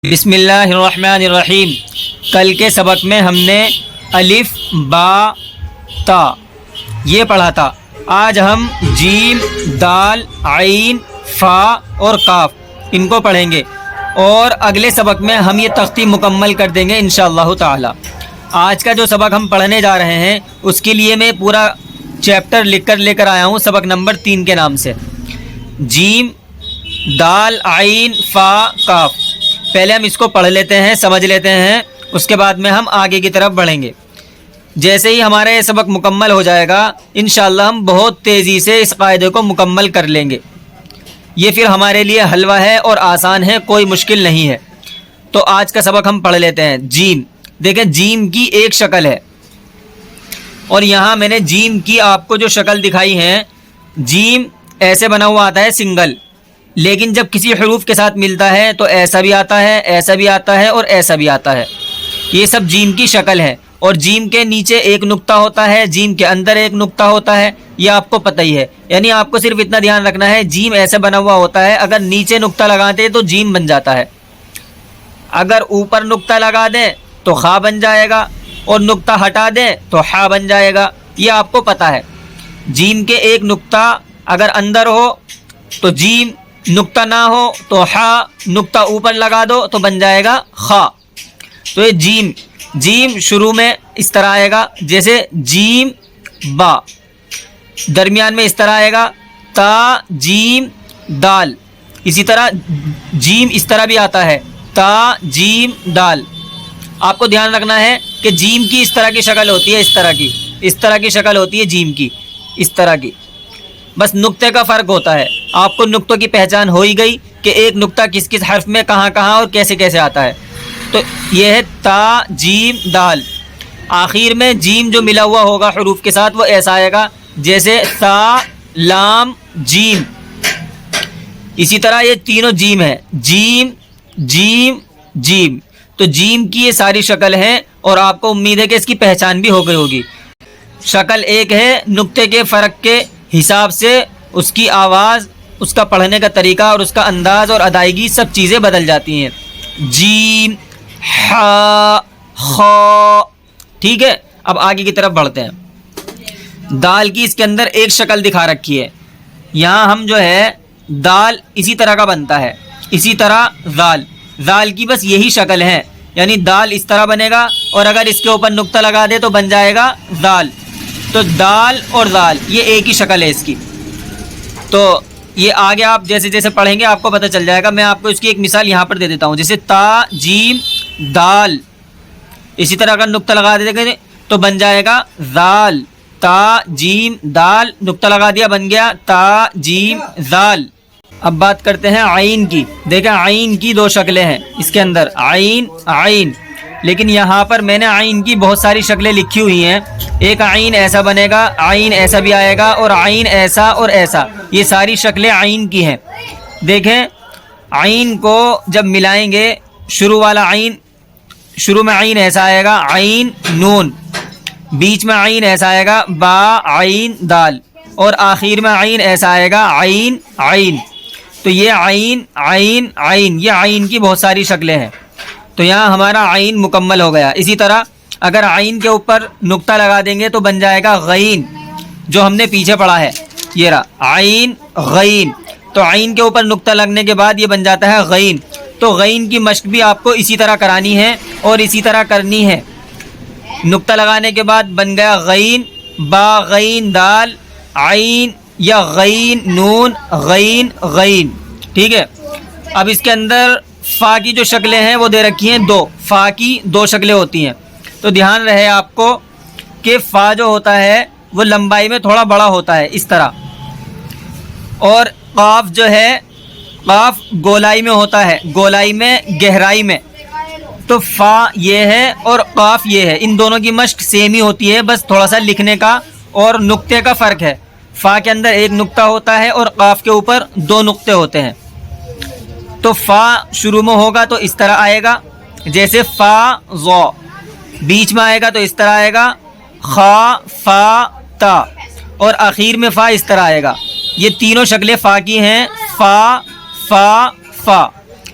بسم اللہ الرحمن الرحیم۔ کل کے سبق میں ہم نے الف با تا یہ پڑھا تھا۔ آج ہم جیم دال عین فا اور کاف ان کو پڑھیں گے اور اگلے سبق میں ہم یہ تختی مکمل کر دیں گے انشاءاللہ تعالی۔ آج کا جو سبق ہم پڑھنے جا رہے ہیں اس کے لیے میں پورا چیپٹر لے کر آیا ہوں سبق نمبر 3 کے نام سے، جیم دال عین فا کاف۔ پہلے ہم اس کو پڑھ لیتے ہیں، سمجھ لیتے ہیں، اس کے بعد میں ہم آگے کی طرف بڑھیں گے۔ جیسے ہی ہمارا یہ سبق مکمل ہو جائے گا انشاءاللہ ہم بہت تیزی سے اس قاعدے کو مکمل کر لیں گے۔ یہ پھر ہمارے لیے حلوہ ہے اور آسان ہے، کوئی مشکل نہیں ہے۔ تو آج کا سبق ہم پڑھ لیتے ہیں۔ جیم، دیکھیں جیم کی ایک شکل ہے اور یہاں میں نے جیم کی آپ کو جو شکل دکھائی ہے، جیم ایسے بنا ہوا آتا ہے سنگل، لیکن جب کسی حروف کے ساتھ ملتا ہے تو ایسا بھی آتا ہے، ایسا بھی آتا ہے اور ایسا بھی آتا ہے۔ یہ سب جیم کی شکل ہے اور جیم کے نیچے ایک نقطہ ہوتا ہے، جیم کے اندر ایک نقطہ ہوتا ہے، یہ آپ کو پتہ ہی ہے۔ یعنی آپ کو صرف اتنا دھیان رکھنا ہے، جیم ایسے بنا ہوا ہوتا ہے، اگر نیچے نقطہ لگاتے تو جیم بن جاتا ہے، اگر اوپر نقطہ لگا دیں تو خا بن جائے گا اور نقطہ ہٹا دیں تو حا بن جائے گا، یہ آپ کو پتہ ہے۔ جیم کے ایک نقطہ اگر اندر ہو تو جیم، نقطہ نہ ہو تو حا، نقطہ اوپر لگا دو تو بن جائے گا خا۔ تو یہ جیم شروع میں اس طرح آئے گا جیسے جیم با، درمیان میں اس طرح آئے گا تا جیم دال، اسی طرح جیم اس طرح بھی آتا ہے تا جیم دال۔ آپ کو دھیان رکھنا ہے کہ جیم کی اس طرح کی شکل ہوتی ہے، اس طرح کی شکل ہوتی ہے جیم کی، اس طرح کی، بس نقطے کا فرق ہوتا ہے۔ آپ کو نقطوں کی پہچان ہو ہی گئی کہ ایک نقطہ کس کس حرف میں کہاں کہاں اور کیسے کیسے آتا ہے۔ تو یہ ہے تا جیم دال، آخر میں جیم جو ملا ہوا ہوگا حروف کے ساتھ وہ ایسا آئے گا جیسے تا لام جیم۔ اسی طرح یہ تینوں جیم ہے، جیم جیم جیم۔ تو جیم کی یہ ساری شکل ہے اور آپ کو امید ہے کہ اس کی پہچان بھی ہو گئی ہوگی۔ شکل ایک ہے، نقطے کے فرق کے حساب سے اس کی آواز، اس کا پڑھنے کا طریقہ اور اس کا انداز اور ادائیگی سب چیزیں بدل جاتی ہیں۔ جیم حا خا، ٹھیک ہے۔ اب آگے کی طرف بڑھتے ہیں۔ دال کی اس کے اندر ایک شکل دکھا رکھی ہے، یہاں ہم جو ہے دال اسی طرح کا بنتا ہے، اسی طرح دال کی بس یہی شکل ہے، یعنی دال اس طرح بنے گا اور اگر اس کے اوپر نقطہ لگا دے تو بن جائے گا دال۔ تو دال اور دال یہ ایک ہی شکل ہے اس کی۔ تو یہ آگے آپ جیسے جیسے پڑھیں گے آپ کو پتہ چل جائے گا۔ میں آپ کو اس کی ایک مثال یہاں پر دے دیتا ہوں، جیسے تا جیم دال، اسی طرح اگر نقطہ لگا دیں گے تو بن جائے گا دال، تا جیم دال، نقطہ لگا دیا بن گیا تا جیم دال۔ اب بات کرتے ہیں عین کی۔ دیکھیں عین کی دو شکلیں ہیں اس کے اندر، عین، لیکن یہاں پر میں نے عین کی بہت ساری شکلیں لکھی ہوئی ہیں۔ ایک عین ایسا بنے گا، عین ایسا بھی آئے گا اور عین ایسا اور ایسا، یہ ساری شکلیں عین کی ہیں۔ دیکھیں عین کو جب ملائیں گے، شروع والا عین، شروع میں عین ایسا آئے گا عین نون، بیچ میں عین ایسا آئے گا با عین دال اور آخر میں عین ایسا آئے گا عین۔ تو یہ عین یہ عین کی بہت ساری شکلیں ہیں۔ تو یہاں ہمارا عین مکمل ہو گیا۔ اسی طرح اگر عین کے اوپر نقطہ لگا دیں گے تو بن جائے گا غین، جو ہم نے پیچھے پڑھا ہے، یہ رہا عین غین۔ تو عین کے اوپر نقطہ لگنے کے بعد یہ بن جاتا ہے غین۔ تو غین کی مشق بھی آپ کو اسی طرح کرانی ہے اور اسی طرح کرنی ہے۔ نقطہ لگانے کے بعد بن گیا غین، با غین دال، عین یا غین نون غین، ٹھیک ہے۔ اب اس کے اندر فا کی جو شکلیں ہیں وہ دے رکھی ہیں دو، فا کی دو شکلیں ہوتی ہیں۔ تو دھیان رہے آپ کو کہ فا جو ہوتا ہے وہ لمبائی میں تھوڑا بڑا ہوتا ہے اس طرح، اور قاف جو ہے قاف گولائی میں ہوتا ہے، گولائی میں گہرائی میں۔ تو فا یہ ہے اور قاف یہ ہے، ان دونوں کی مشق سیم ہی ہوتی ہے، بس تھوڑا سا لکھنے کا اور نقطے کا فرق ہے۔ فا کے اندر ایک نقطہ ہوتا ہے اور قاف کے اوپر دو نقطے ہوتے ہیں۔ تو فا شروع میں ہوگا تو اس طرح آئے گا جیسے فا ضا، بیچ میں آئے گا تو اس طرح آئے گا خا فا تا، اور آخر میں فا اس طرح آئے گا۔ یہ تینوں شکلیں فا کی ہیں، فا فا فا۔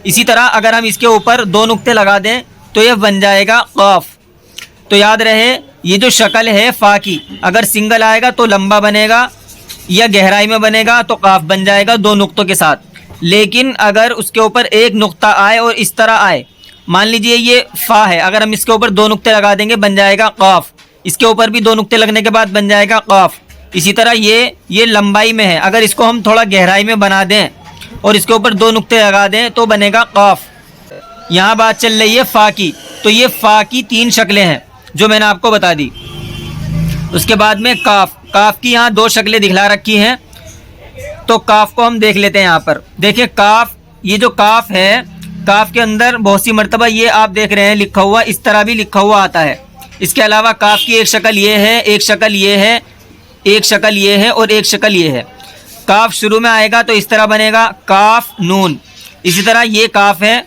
اسی طرح اگر ہم اس کے اوپر 2 نقطے لگا دیں تو یہ بن جائے گا قاف. تو یاد رہے یہ جو شکل ہے فا کی، اگر سنگل آئے گا تو لمبا بنے گا، یا گہرائی میں بنے گا تو قاف بن جائے گا 2 نقطوں کے ساتھ. لیکن اگر اس کے اوپر 1 نقطہ آئے اور اس طرح آئے، مان لیجئے یہ فا ہے، اگر ہم اس کے اوپر 2 نقطے لگا دیں گے بن جائے گا قاف. اس کے اوپر بھی 2 نقطے لگنے کے بعد بن جائے گا قاف. اسی طرح یہ لمبائی میں ہے، اگر اس کو ہم تھوڑا گہرائی میں بنا دیں اور اس کے اوپر 2 نقطے لگا دیں تو بنے گا قاف. یہاں بات چل رہی ہے فا کی، تو یہ فا کی 3 شکلیں ہیں جو میں نے آپ کو بتا دی. اس کے بعد میں کاف کی یہاں 2 شکلیں دکھلا رکھی ہیں. تو کاف کو ہم دیکھ لیتے ہیں. یہاں پر دیکھیں کاف، یہ جو کاف ہے، کاف کے اندر بہت سی مرتبہ یہ آپ دیکھ رہے ہیں لکھا ہوا اس طرح بھی لکھا ہوا آتا ہے. اس کے علاوہ کاف کی ایک شکل یہ ہے، ایک شکل یہ ہے، ایک شکل یہ ہے اور ایک شکل یہ ہے. کاف شروع میں آئے گا تو اس طرح بنے گا کاف نون. اسی طرح یہ کاف ہے،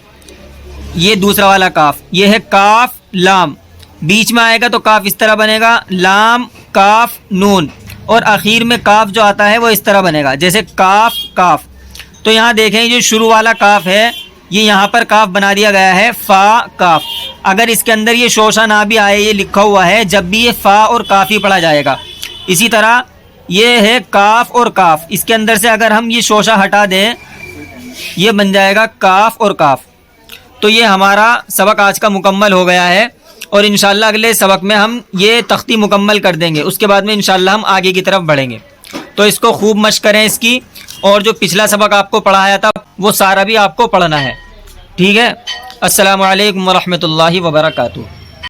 یہ دوسرا والا کاف، یہ ہے کاف لام. بیچ میں آئے گا تو کاف اس طرح بنے گا لام کاف نون. اور آخر میں کاف جو آتا ہے وہ اس طرح بنے گا جیسے کاف کاف. تو یہاں دیکھیں جو شروع والا کاف ہے یہ یہاں پر کاف بنا دیا گیا ہے فا کاف. اگر اس کے اندر یہ شوشہ نہ بھی آئے، یہ لکھا ہوا ہے جب بھی یہ فا اور کاف ہی پڑھا جائے گا. اسی طرح یہ ہے کاف اور کاف، اس کے اندر سے اگر ہم یہ شوشہ ہٹا دیں یہ بن جائے گا کاف اور کاف. تو یہ ہمارا سبق آج کا مکمل ہو گیا ہے، اور انشاءاللہ اگلے سبق میں ہم یہ تختی مکمل کر دیں گے. اس کے بعد میں انشاءاللہ ہم آگے کی طرف بڑھیں گے. تو اس کو خوب مشق کریں اس کی، اور جو پچھلا سبق آپ کو پڑھایا تھا وہ سارا بھی آپ کو پڑھنا ہے. ٹھیک ہے. السلام علیکم ورحمۃ اللہ وبرکاتہ.